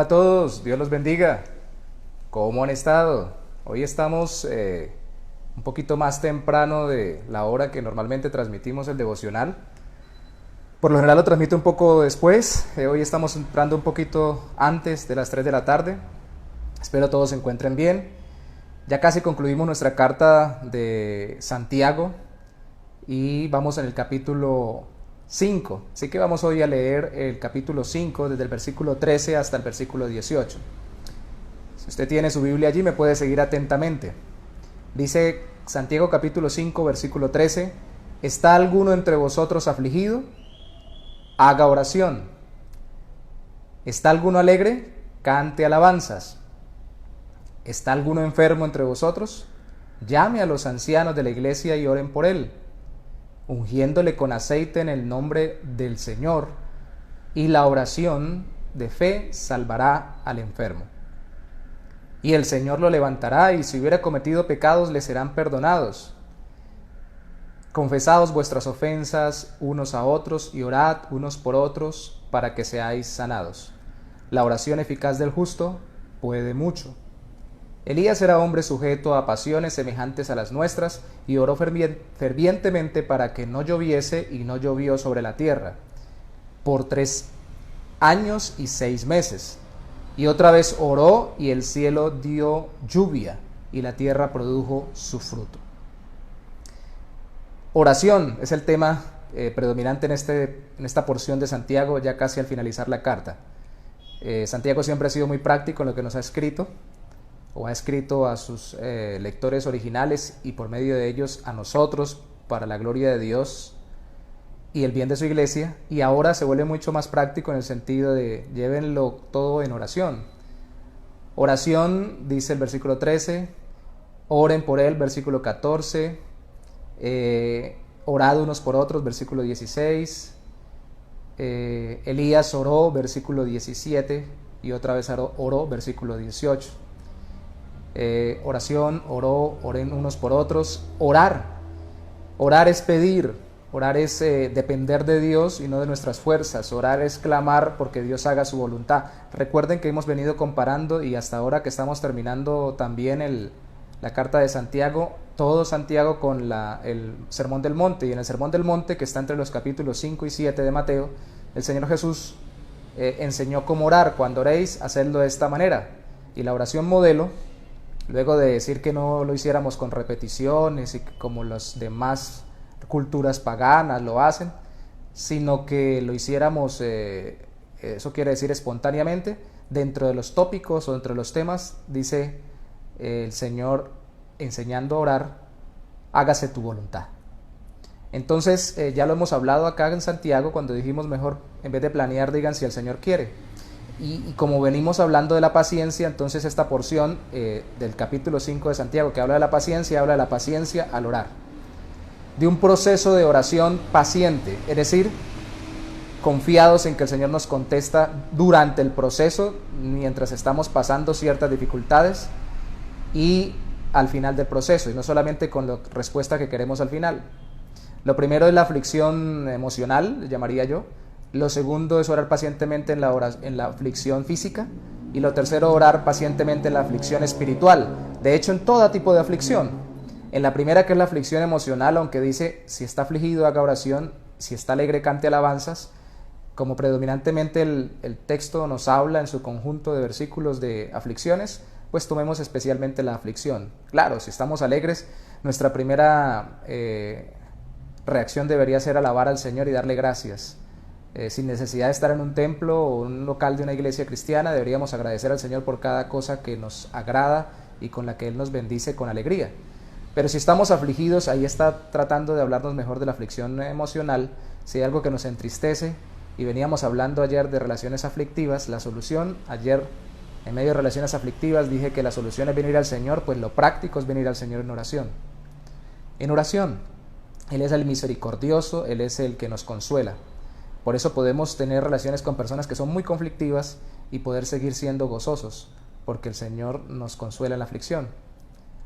a todos, Dios los bendiga. ¿Cómo han estado? Hoy estamos un poquito más temprano de la hora que normalmente transmitimos el devocional. Por lo general lo transmito un poco después. Hoy estamos entrando un poquito antes de las 3 de la tarde. Espero todos se encuentren bien. Ya casi concluimos nuestra carta de Santiago y vamos en el capítulo 5. Así que vamos hoy a leer el capítulo 5 desde el versículo 13 hasta el versículo 18. Si usted tiene su Biblia allí me puede seguir atentamente. Dice Santiago capítulo 5 versículo 13: ¿Está alguno entre vosotros afligido? Haga oración. ¿Está alguno alegre? Cante alabanzas. ¿Está alguno enfermo entre vosotros? Llame a los ancianos de la iglesia y oren por él, ungiéndole con aceite en el nombre del Señor, y la oración de fe salvará al enfermo. Y el Señor lo levantará, y si hubiera cometido pecados le serán perdonados. Confesaos vuestras ofensas unos a otros y orad unos por otros para que seáis sanados. La oración eficaz del justo puede mucho. Elías era hombre sujeto a pasiones semejantes a las nuestras y oró fervientemente para que no lloviese, y no llovió sobre la tierra por 3 años y 6 meses. Y otra vez oró y el cielo dio lluvia y la tierra produjo su fruto. Oración es el tema predominante en esta porción de Santiago, ya casi al finalizar la carta. Santiago siempre ha sido muy práctico en lo que nos ha escrito, o ha escrito a sus lectores originales y por medio de ellos a nosotros para la gloria de Dios y el bien de su iglesia, y ahora se vuelve mucho más práctico en el sentido de llévenlo todo en oración. Oración, dice el versículo 13, oren por él, versículo 14, orad unos por otros, versículo 16, Elías oró, versículo 17, y otra vez oró, versículo 18. Oración, oren unos por otros. Orar es pedir, orar es depender de Dios y no de nuestras fuerzas. Orar es clamar porque Dios haga su voluntad. Recuerden que hemos venido comparando, y hasta ahora que estamos terminando también la carta de Santiago, todo Santiago con el Sermón del Monte. Y en el Sermón del Monte, que está entre los capítulos 5 y 7 de Mateo, el Señor Jesús enseñó cómo orar. Cuando oréis, hacedlo de esta manera. Y la oración modelo, luego de decir que no lo hiciéramos con repeticiones y como las demás culturas paganas lo hacen, sino que lo hiciéramos, eso quiere decir espontáneamente, dentro de los tópicos o dentro de los temas, dice el Señor enseñando a orar: hágase tu voluntad. Entonces ya lo hemos hablado acá en Santiago cuando dijimos mejor, en vez de planear, digan si el Señor quiere. Y como venimos hablando de la paciencia, entonces esta porción del capítulo 5 de Santiago que habla de la paciencia al orar, de un proceso de oración paciente, es decir, confiados en que el Señor nos contesta durante el proceso, mientras estamos pasando ciertas dificultades, y al final del proceso, y no solamente con la respuesta que queremos al final. Lo primero es la aflicción emocional, llamaría yo. Lo segundo es orar pacientemente en la aflicción física. Y lo tercero, orar pacientemente en la aflicción espiritual. De hecho, en todo tipo de aflicción. En la primera, que es la aflicción emocional, aunque dice, si está afligido, haga oración, si está alegre, cante alabanzas. Como predominantemente el texto nos habla en su conjunto de versículos de aflicciones, pues tomemos especialmente la aflicción. Claro, si estamos alegres, nuestra primera reacción debería ser alabar al Señor y darle gracias. Sin necesidad de estar en un templo o un local de una iglesia cristiana, deberíamos agradecer al Señor por cada cosa que nos agrada y con la que Él nos bendice con alegría. Pero si estamos afligidos, ahí está tratando de hablarnos mejor de la aflicción emocional. Si hay algo que nos entristece, y veníamos hablando ayer de relaciones aflictivas, la solución, ayer en medio de relaciones aflictivas dije que la solución es venir al Señor, pues lo práctico es venir al Señor en oración. En oración, Él es el misericordioso, Él es el que nos consuela. Por eso podemos tener relaciones con personas que son muy conflictivas y poder seguir siendo gozosos, porque el Señor nos consuela en la aflicción.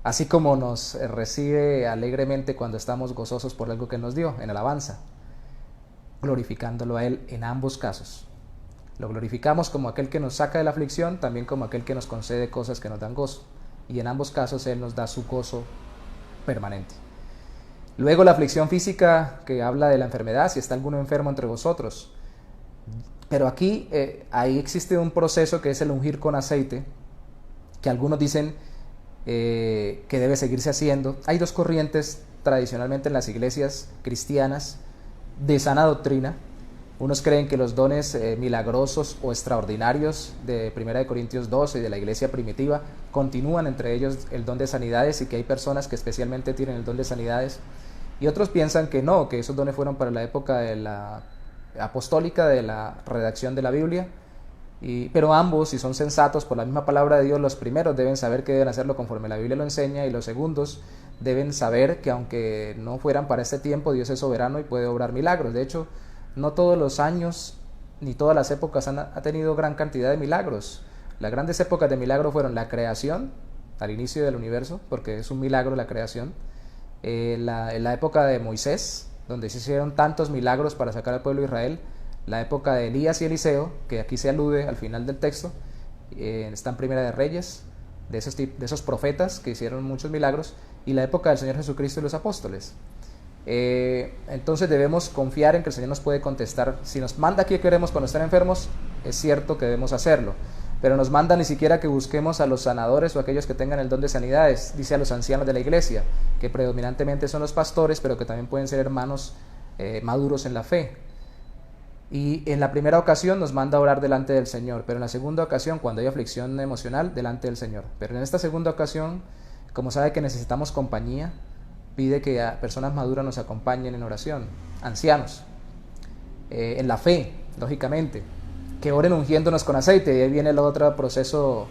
Así como nos recibe alegremente cuando estamos gozosos por algo que nos dio, en alabanza, glorificándolo a Él en ambos casos. Lo glorificamos como aquel que nos saca de la aflicción, también como aquel que nos concede cosas que nos dan gozo. Y en ambos casos Él nos da su gozo permanente. Luego la aflicción física que habla de la enfermedad, si está alguno enfermo entre vosotros. Pero aquí ahí existe un proceso que es el ungir con aceite, que algunos dicen que debe seguirse haciendo. Hay dos corrientes tradicionalmente en las iglesias cristianas de sana doctrina. Unos creen que los dones milagrosos o extraordinarios de 1 Corintios 12 y de la iglesia primitiva continúan, entre ellos el don de sanidades, y que hay personas que especialmente tienen el don de sanidades. Y otros piensan que no, que esos dones fueron para la época de la apostólica, de la redacción de la Biblia. Pero ambos, si son sensatos por la misma palabra de Dios, los primeros deben saber que deben hacerlo conforme la Biblia lo enseña, y los segundos deben saber que aunque no fueran para este tiempo, Dios es soberano y puede obrar milagros. De hecho, no todos los años ni todas las épocas ha tenido gran cantidad de milagros. Las grandes épocas de milagro fueron la creación, al inicio del universo, porque es un milagro la creación. En la época de Moisés, donde se hicieron tantos milagros para sacar al pueblo de Israel. La época de Elías y Eliseo, que aquí se alude al final del texto, está en Primera de Reyes, de esos profetas que hicieron muchos milagros, y la época del Señor Jesucristo y los apóstoles. Entonces debemos confiar en que el Señor nos puede contestar. Si nos manda aquí que queremos cuando estén enfermos, es cierto que debemos hacerlo, pero nos manda ni siquiera que busquemos a los sanadores o aquellos que tengan el don de sanidades. Dice a los ancianos de la iglesia, que predominantemente son los pastores, pero que también pueden ser hermanos maduros en la fe. Y en la primera ocasión nos manda a orar delante del Señor, pero en la segunda ocasión, cuando hay aflicción emocional, delante del Señor. Pero en esta segunda ocasión, como sabe que necesitamos compañía, pide que a personas maduras nos acompañen en oración, ancianos, en la fe, lógicamente, que oren ungiéndonos con aceite. Y ahí viene el otro proceso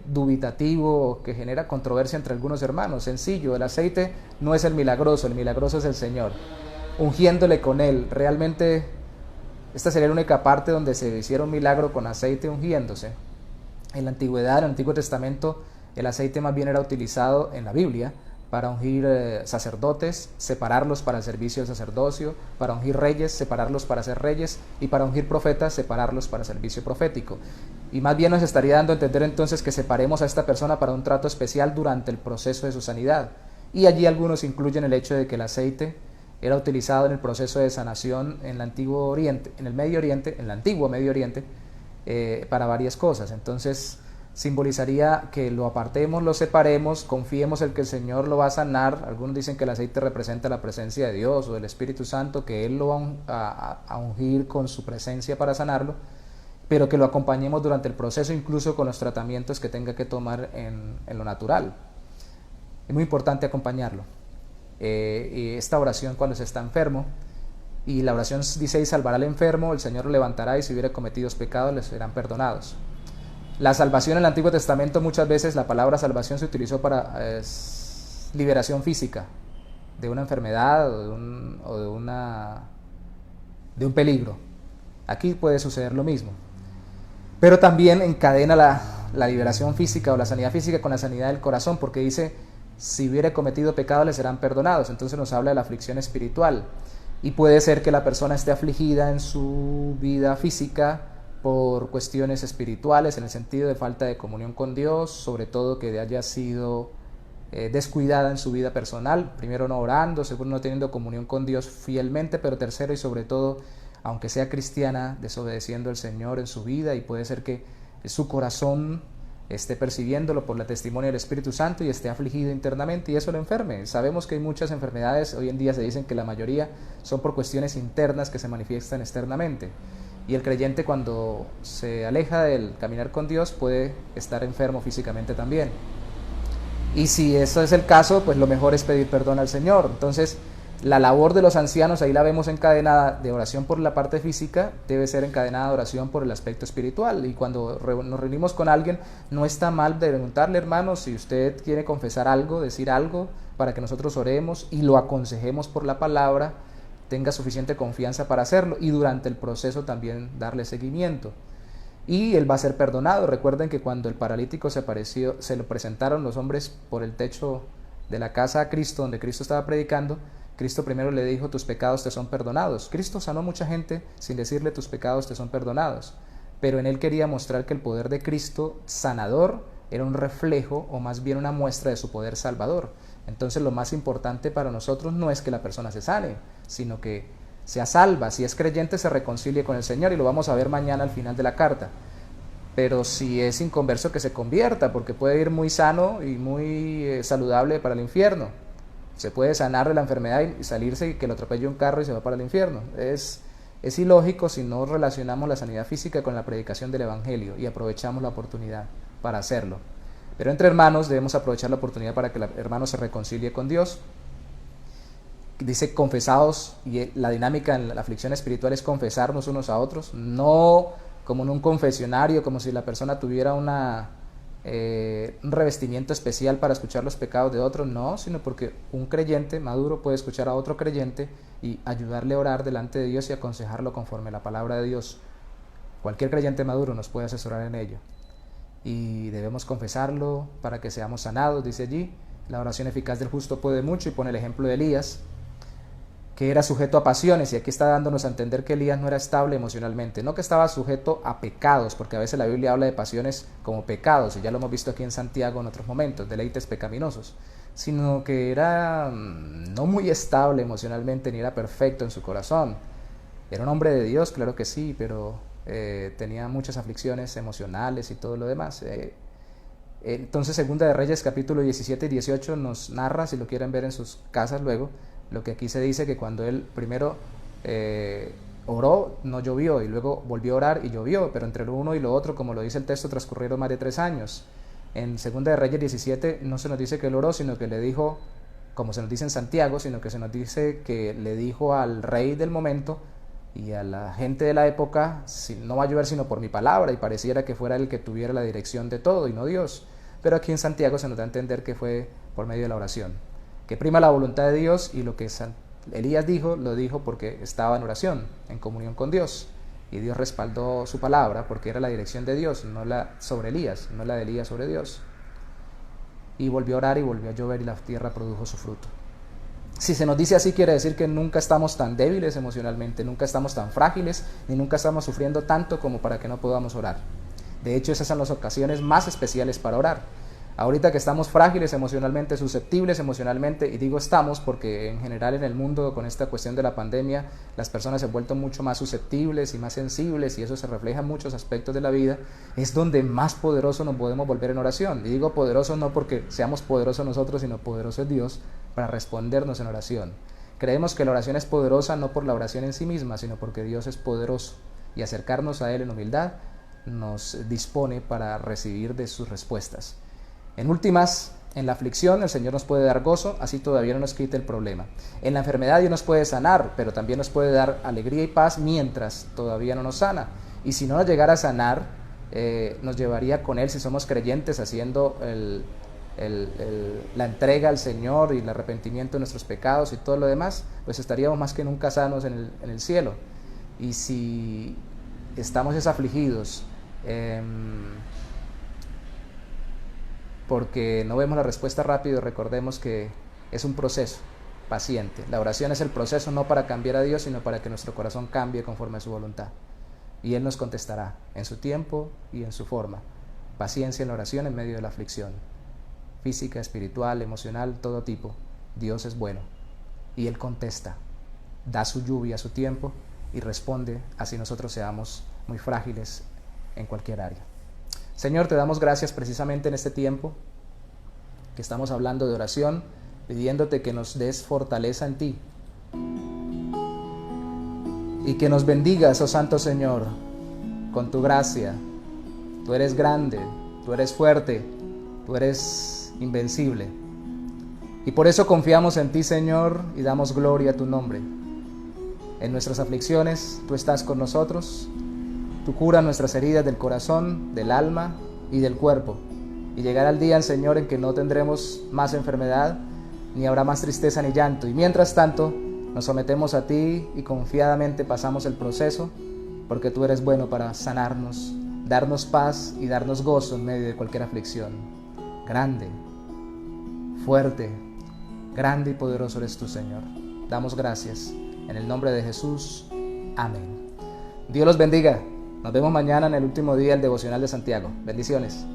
dubitativo que genera controversia entre algunos hermanos. Sencillo, el aceite no es el milagroso es el Señor, ungiéndole con él. Realmente esta sería la única parte donde se hiciera un milagro con aceite ungiéndose. En la antigüedad, en el Antiguo Testamento, el aceite más bien era utilizado en la Biblia para ungir sacerdotes, separarlos para el servicio del sacerdocio, para ungir reyes, separarlos para ser reyes, y para ungir profetas, separarlos para servicio profético. Y más bien nos estaría dando a entender entonces que separemos a esta persona para un trato especial durante el proceso de su sanidad. Y allí algunos incluyen el hecho de que el aceite era utilizado en el proceso de sanación en el Antiguo Oriente, en el Medio Oriente, en el Antiguo Medio Oriente, para varias cosas. Entonces simbolizaría que lo apartemos, lo separemos, confiemos en que el Señor lo va a sanar. Algunos dicen que el aceite representa la presencia de Dios o del Espíritu Santo, que Él lo va a ungir con su presencia para sanarlo, pero que lo acompañemos durante el proceso, incluso con los tratamientos que tenga que tomar en lo natural. Es muy importante acompañarlo. Y esta oración cuando se está enfermo, y la oración dice: y salvará al enfermo, el Señor lo levantará, y si hubiera cometido pecados les serán perdonados. La salvación en el Antiguo Testamento, muchas veces la palabra salvación se utilizó para liberación física de una enfermedad o de un peligro. Aquí puede suceder lo mismo, pero también encadena la liberación física o la sanidad física con la sanidad del corazón, porque dice: si hubiera cometido pecado les serán perdonados. Entonces nos habla de la aflicción espiritual, y puede ser que la persona esté afligida en su vida física por cuestiones espirituales, en el sentido de falta de comunión con Dios, sobre todo que haya sido descuidada en su vida personal, primero no orando, segundo no teniendo comunión con Dios fielmente, pero tercero y sobre todo, aunque sea cristiana, desobedeciendo al Señor en su vida, y puede ser que su corazón esté percibiéndolo por la testimonio del Espíritu Santo y esté afligido internamente, y eso lo enferme. Sabemos que hay muchas enfermedades, hoy en día se dicen que la mayoría son por cuestiones internas que se manifiestan externamente, y el creyente, cuando se aleja del caminar con Dios, puede estar enfermo físicamente también. Y si eso es el caso, pues lo mejor es pedir perdón al Señor. Entonces la labor de los ancianos, ahí la vemos encadenada de oración por la parte física, debe ser encadenada de oración por el aspecto espiritual. Y cuando nos reunimos con alguien, no está mal de preguntarle: hermano, si usted quiere confesar algo, decir algo, para que nosotros oremos y lo aconsejemos por la palabra, tenga suficiente confianza para hacerlo, y durante el proceso también darle seguimiento. Y él va a ser perdonado. Recuerden que cuando el paralítico se lo presentaron los hombres por el techo de la casa a Cristo, donde Cristo estaba predicando, Cristo primero le dijo, tus pecados te son perdonados. Cristo sanó a mucha gente sin decirle, tus pecados te son perdonados. Pero en él quería mostrar que el poder de Cristo sanador era un reflejo o más bien una muestra de su poder salvador. Entonces lo más importante para nosotros no es que la persona se sane, sino que sea salva. Si es creyente, se reconcilie con el Señor, y lo vamos a ver mañana al final de la carta. Pero si es inconverso, que se convierta, porque puede ir muy sano y muy saludable para el infierno. Se puede sanar de la enfermedad y salirse y que lo atropelle un carro y se va para el infierno. Es ilógico si no relacionamos la sanidad física con la predicación del Evangelio y aprovechamos la oportunidad para hacerlo. Pero entre hermanos debemos aprovechar la oportunidad para que el hermano se reconcilie con Dios. Dice confesados, y la dinámica en la aflicción espiritual es confesarnos unos a otros, no como en un confesionario, como si la persona tuviera un revestimiento especial para escuchar los pecados de otros, no, sino porque un creyente maduro puede escuchar a otro creyente y ayudarle a orar delante de Dios y aconsejarlo conforme a la palabra de Dios. Cualquier creyente maduro nos puede asesorar en ello. Y debemos confesarlo para que seamos sanados, dice allí. La oración eficaz del justo puede mucho, y pone el ejemplo de Elías, que era sujeto a pasiones, y aquí está dándonos a entender que Elías no era estable emocionalmente, no que estaba sujeto a pecados, porque a veces la Biblia habla de pasiones como pecados, y ya lo hemos visto aquí en Santiago en otros momentos, deleites pecaminosos, sino que era no muy estable emocionalmente, ni era perfecto en su corazón. Era un hombre de Dios, claro que sí, pero tenía muchas aflicciones emocionales y todo lo demás. Entonces Segunda de Reyes capítulo 17 y 18 nos narra, si lo quieren ver en sus casas luego, lo que aquí se dice, que cuando él primero oró, no llovió, y luego volvió a orar y llovió, pero entre lo uno y lo otro, como lo dice el texto, transcurrieron más de 3 años. En Segunda de Reyes 17 no se nos dice que él oró, sino que le dijo, como se nos dice en Santiago, sino que se nos dice que le dijo al rey del momento y a la gente de la época, si no va a llover sino por mi palabra, y pareciera que fuera el que tuviera la dirección de todo y no Dios. Pero aquí en Santiago se nos da a entender que fue por medio de la oración, que prima la voluntad de Dios, y lo que Elías dijo, lo dijo porque estaba en oración, en comunión con Dios, y Dios respaldó su palabra porque era la dirección de Dios, no la sobre Elías, no la de Elías sobre Dios. Y volvió a orar y volvió a llover, y la tierra produjo su fruto. Si se nos dice así, quiere decir que nunca estamos tan débiles emocionalmente, nunca estamos tan frágiles, ni nunca estamos sufriendo tanto como para que no podamos orar. De hecho, esas son las ocasiones más especiales para orar. Ahorita que estamos frágiles emocionalmente, susceptibles emocionalmente, y digo estamos porque en general en el mundo, con esta cuestión de la pandemia, las personas se han vuelto mucho más susceptibles y más sensibles, y eso se refleja en muchos aspectos de la vida. Es donde más poderoso nos podemos volver en oración. Y digo poderoso no porque seamos poderosos nosotros, sino poderoso es Dios para respondernos en oración. Creemos que la oración es poderosa no por la oración en sí misma, sino porque Dios es poderoso, y acercarnos a Él en humildad nos dispone para recibir de sus respuestas. En últimas, en la aflicción el Señor nos puede dar gozo, así todavía no nos quite el problema. En la enfermedad Dios nos puede sanar, pero también nos puede dar alegría y paz mientras todavía no nos sana. Y si no nos llegara a sanar, nos llevaría con Él, si somos creyentes, haciendo la entrega al Señor y el arrepentimiento de nuestros pecados y todo lo demás, pues estaríamos más que nunca sanos en el cielo. Y si estamos desafligidos, porque no vemos la respuesta rápido, recordemos que es un proceso paciente. La oración es el proceso no para cambiar a Dios, sino para que nuestro corazón cambie conforme a su voluntad. Y Él nos contestará en su tiempo y en su forma. Paciencia en la oración en medio de la aflicción, física, espiritual, emocional, todo tipo. Dios es bueno y Él contesta, da su lluvia a su tiempo y responde, así nosotros seamos muy frágiles en cualquier área. Señor, te damos gracias precisamente en este tiempo que estamos hablando de oración, pidiéndote que nos des fortaleza en ti y que nos bendigas, oh Santo Señor, con tu gracia. Tú eres grande, tú eres fuerte, tú eres invencible, y por eso confiamos en ti, Señor, y damos gloria a tu nombre. En nuestras aflicciones tú estás con nosotros. Tú curas nuestras heridas del corazón, del alma y del cuerpo. Y llegará el día, Señor, en que no tendremos más enfermedad, ni habrá más tristeza ni llanto. Y mientras tanto, nos sometemos a ti y confiadamente pasamos el proceso, porque tú eres bueno para sanarnos, darnos paz y darnos gozo en medio de cualquier aflicción. Grande, fuerte, grande y poderoso eres tú, Señor. damos gracias. En el nombre de Jesús. Amén. Dios los bendiga. Nos vemos mañana en el último día del devocional de Santiago. Bendiciones.